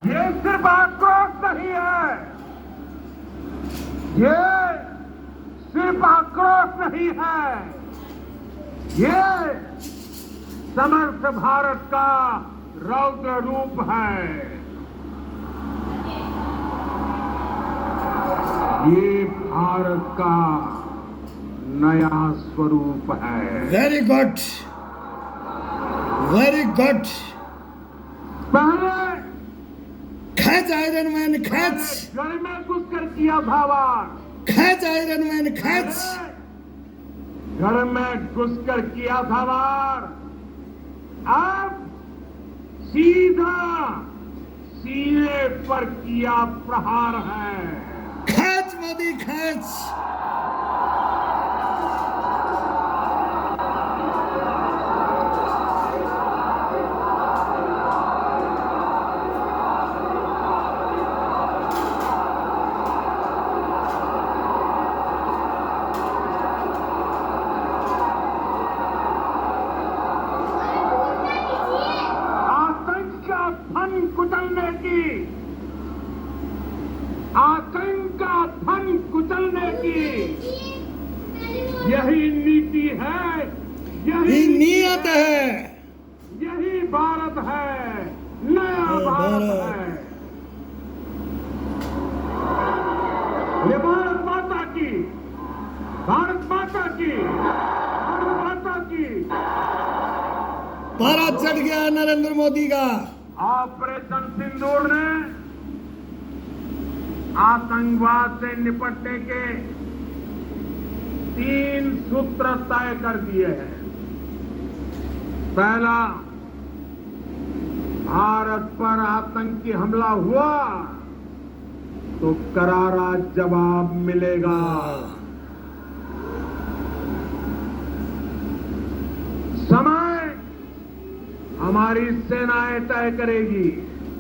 ये सिर्फ आक्रोश नहीं है, ये सिर्फ आक्रोश नहीं है, ये समर्थ भारत का रौद्र रूप है। ये भारत का नया स्वरूप है। Very good, very good. पहले खच आयरन मैन खच, घर में घुसकर किया था वार, खच आयरन मैन खच। घर में घुसकर किया था वार, अब सीधा सीने पर किया प्रहार है। खच मोदी खच। आतंक का फन कुचलने की यही नीति है, ये नियत है, यही भारत है, नया भारत है। ये भारत माता की, भारत माता की, भारत माता की। पारा चढ़ गया नरेंद्र मोदी का। ऑपरेशन सिंदूर ने आतंकवाद से निपटने के 3 सूत्र तय कर दिए हैं। पहला, भारत पर आतंकी हमला हुआ तो करारा जवाब मिलेगा। समय हमारी सेनाएं तय करेगी,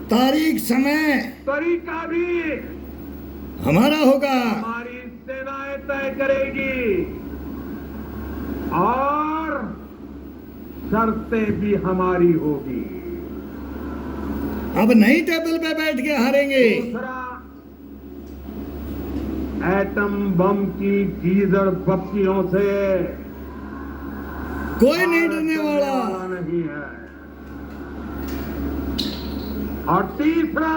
तारीख समय तरीका भी हमारा होगा। हमारी सेनाएं तय करेगी और शर्तें भी हमारी होगी। अब नई टेबल पे बैठ के हारेंगे। दूसरा, एटम बम की गीजड़ बत्तियों से कोई नहीं डरने वाला नहीं है। और तीसरा,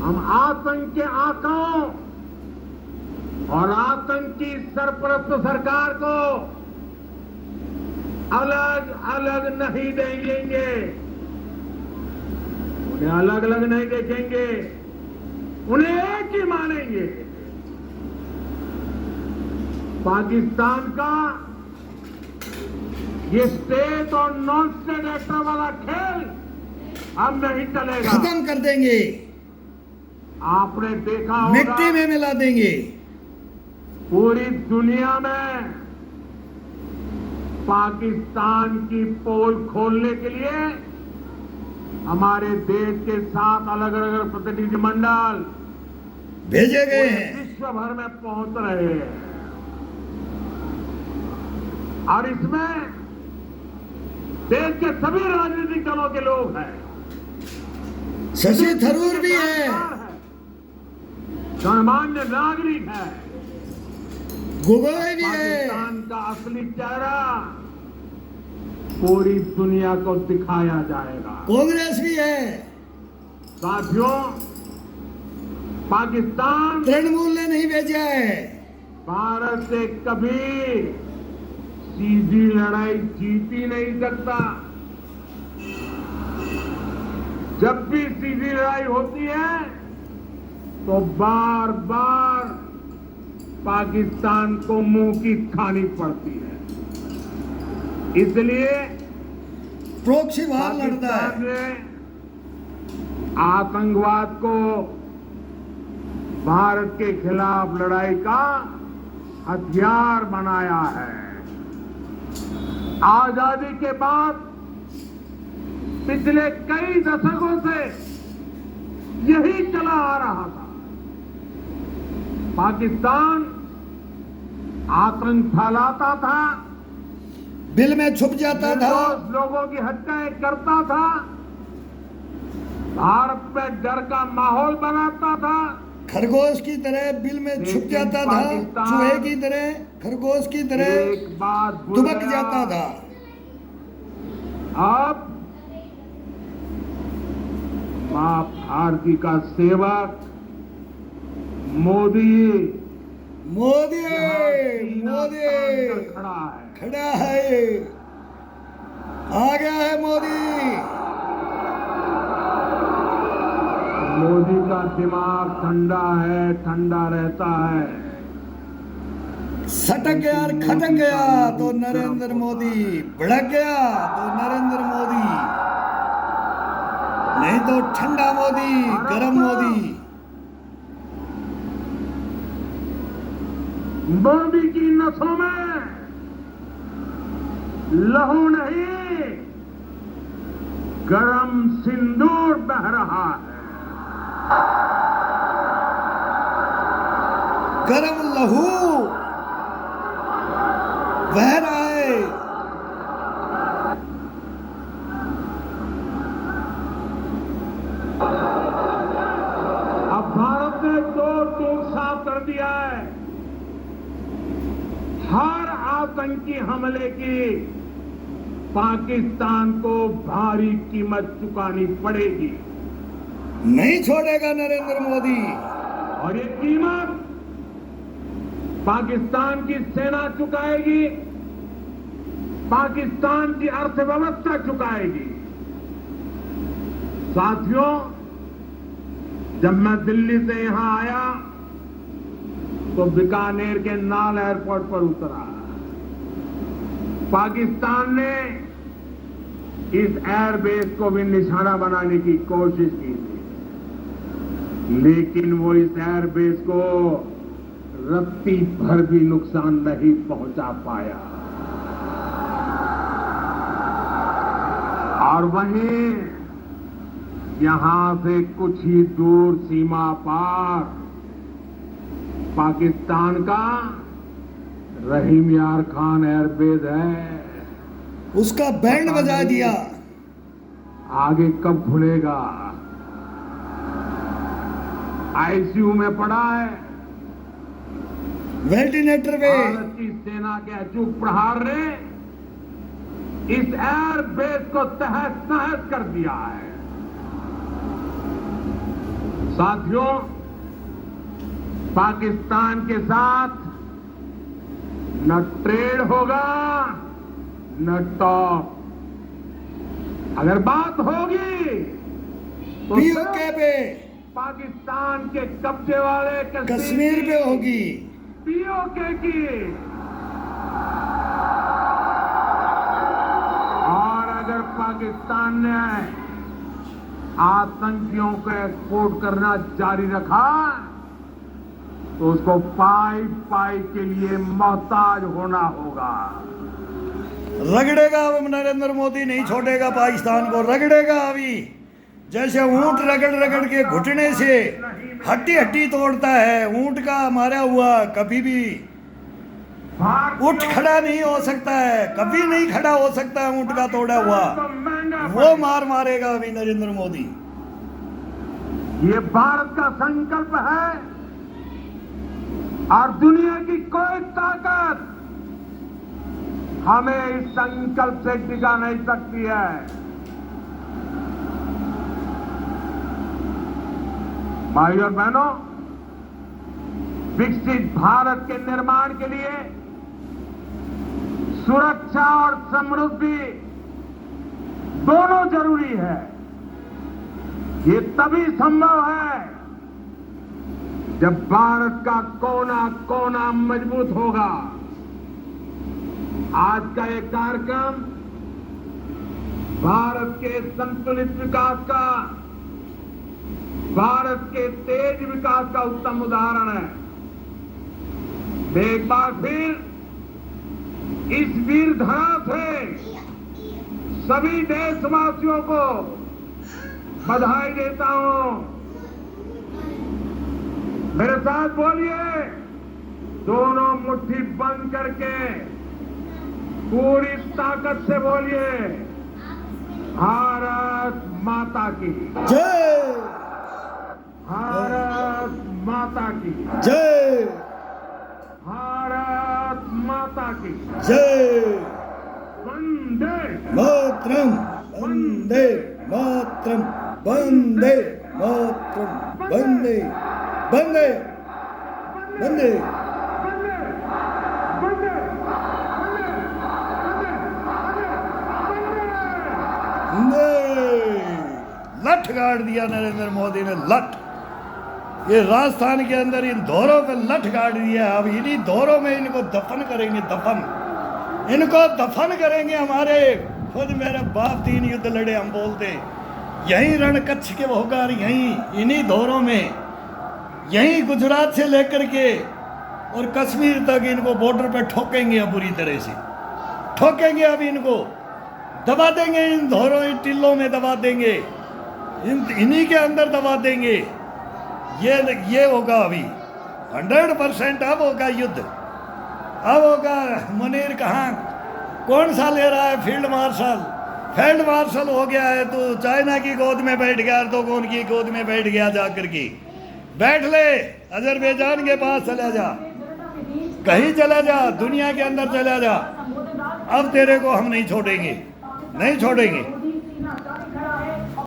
हम आतंक के आकाओं और आतंकी सरपरस्त सरकार को अलग अलग नहीं देंगे, उन्हें अलग अलग नहीं देखेंगे, उन्हें एक ही मानेंगे। पाकिस्तान का ये स्टेट और नॉन स्टेट एक्टर वाला खेल अब नहीं चलेगा, खत्म कर देंगे, आपने देखा होगा मिट्टी में मिला देंगे। पूरी दुनिया में पाकिस्तान की पोल खोलने के लिए हमारे देश के 7 अलग अलग प्रतिनिधिमंडल भेजे गए हैं, विश्व भर में पहुंच रहे हैं। और इसमें देश के सभी राजनीतिक दलों के लोग हैं, शशि थरूर भी है, गणमान्य नागरिक है, गोगोई भी है। पाकिस्तान का असली चेहरा पूरी दुनिया को दिखाया जाएगा। कांग्रेस भी है, साथियों, पाकिस्तान तृणमूल ने नहीं भेजा है। भारत से कभी सीधी लड़ाई जीत ही नहीं सकता। जब भी सीधी लड़ाई होती है तो बार बार पाकिस्तान को मुंह की खानी पड़ती है। इसलिए प्रोक्सी वार लड़ता पाकिस्तान है। ने आतंकवाद को भारत के खिलाफ लड़ाई का हथियार बनाया है। आजादी के बाद पिछले कई दशकों से यही चला आ रहा था। पाकिस्तान आतंक फैलाता था, बिल में छुप जाता था, लोगों की हत्याएं करता था, भारत में डर का माहौल बनाता था। खरगोश की तरह बिल में छुप जाता था, चूहे की तरह, खरगोश की तरह एक बात भूल दुबक गया। जाता था। अब मां भारती का सेवक मोदी मोदी सीना मोदी तान कर खड़ा है। खड़ा है, आ गया है मोदी। मोदी का दिमाग ठंडा है, ठंडा रहता है। सटक गया और खटक गया तो नरेंद्र मोदी, भड़क गया तो नरेंद्र मोदी, नहीं तो ठंडा मोदी, गरम मोदी। मोदी की नसों में लहू नहीं, गरम सिंदूर बह रहा है। गरम लहू बह रहा है। अब भारत ने दो टूक साफ कर दिया है। हर आतंकी हमले की पाकिस्तान को भारी कीमत चुकानी पड़ेगी नहीं छोड़ेगा नरेंद्र मोदी। और ये कीमत पाकिस्तान की सेना चुकाएगी, पाकिस्तान की अर्थव्यवस्था चुकाएगी। साथियों, जब मैं दिल्ली से यहां आया तो बीकानेर के नाल एयरपोर्ट पर उतरा। पाकिस्तान ने इस एयरबेस को भी निशाना बनाने की कोशिश की थी, लेकिन वो इस एयरबेस को रत्ती भर भी नुकसान नहीं पहुंचा पाया। और वहीं यहां से कुछ ही दूर सीमा पार पाकिस्तान का रहीम यार खान एयरबेस है। उसका बैंड बजा दिया। आगे कब खुलेगा? आईसीयू में पड़ा है। वेंटिलेटर पे। भारत की सेना के अचूक प्रहार ने इस एयरबेस को तहस नहस कर दिया है। साथियों, पाकिस्तान के साथ न ट्रेड होगा न टॉक। अगर बात होगी तो पीओके पे, पाकिस्तान के कब्जे वाले कश्मीर पे होगी। पीओके की। और अगर पाकिस्तान ने आतंकियों को एक्सपोर्ट करना जारी रखा तो उसको पाई पाई के लिए मोहताज होना होगा। रगड़ेगा अब नरेंद्र मोदी, नहीं छोड़ेगा पाकिस्तान को, रगड़ेगा अभी। जैसे ऊंट रगड़ रगड़ के घुटने से हड्डी हड्डी तोड़ता है, ऊंट का मारा हुआ कभी भी उठ खड़ा नहीं हो सकता है, कभी नहीं खड़ा हो सकता है ऊंट का तोड़ा हुआ। वो मार मारेगा अभी नरेंद्र मोदी। ये भारत का संकल्प है और दुनिया की कोई ताकत हमें इस संकल्प से टिका नहीं सकती है। भाइयों और बहनों, विकसित भारत के निर्माण के लिए सुरक्षा और समृद्धि दोनों जरूरी है। ये तभी संभव है जब भारत का कोना कोना मजबूत होगा। आज का ये कार्यक्रम भारत के संतुलित विकास का, भारत के तेज विकास का उत्तम उदाहरण है। मैं एक बार फिर इस वीर धरा से सभी देशवासियों को बधाई देता हूं। मेरे साथ बोलिए, दोनों मुट्ठी बंद करके पूरी ताकत से बोलिए, भारत माता की जय, भारत माता की जय, भारत माता की जय वंदे मातरम, वंदे मातरम, वंदे मातरम, वंदे वंदे वंदे। लठ गाड़ दिया नरेंद्र मोदी ने, लठ। ये राजस्थान के अंदर इन धोरों पे लठ गाड़ दिया। अब इन्हीं धोरों में इनको दफन करेंगे, दफन, इनको दफन करेंगे। हमारे खुद मेरे बाप 3 युद्ध लड़े, हम बोलते यहीं रणकच्छ के होगा, यहीं इन्हीं धोरों में, यहीं गुजरात से लेकर के और कश्मीर तक इनको बॉर्डर पे ठोकेंगे। अब बुरी तरह से ठोकेंगे, अब इनको दबा देंगे, इन धोरों इन टिल्लों में दबा देंगे, इन्हीं के अंदर दबा देंगे। ये होगा अभी 100%। अब होगा युद्ध, अब होगा। मुनीर कहाँ, कौन सा ले रहा है फील्ड मार्शल? फील्ड मार्शल हो गया है तो चाइना की गोद में बैठ गया, तो कौन की गोद में बैठ गया जाकर के। बैठ ले, अजरबैजान के पास चला जा, कहीं चला जा, दुनिया के अंदर चला जा। अब तेरे को हम नहीं छोड़ेंगे, नहीं छोड़ेंगे।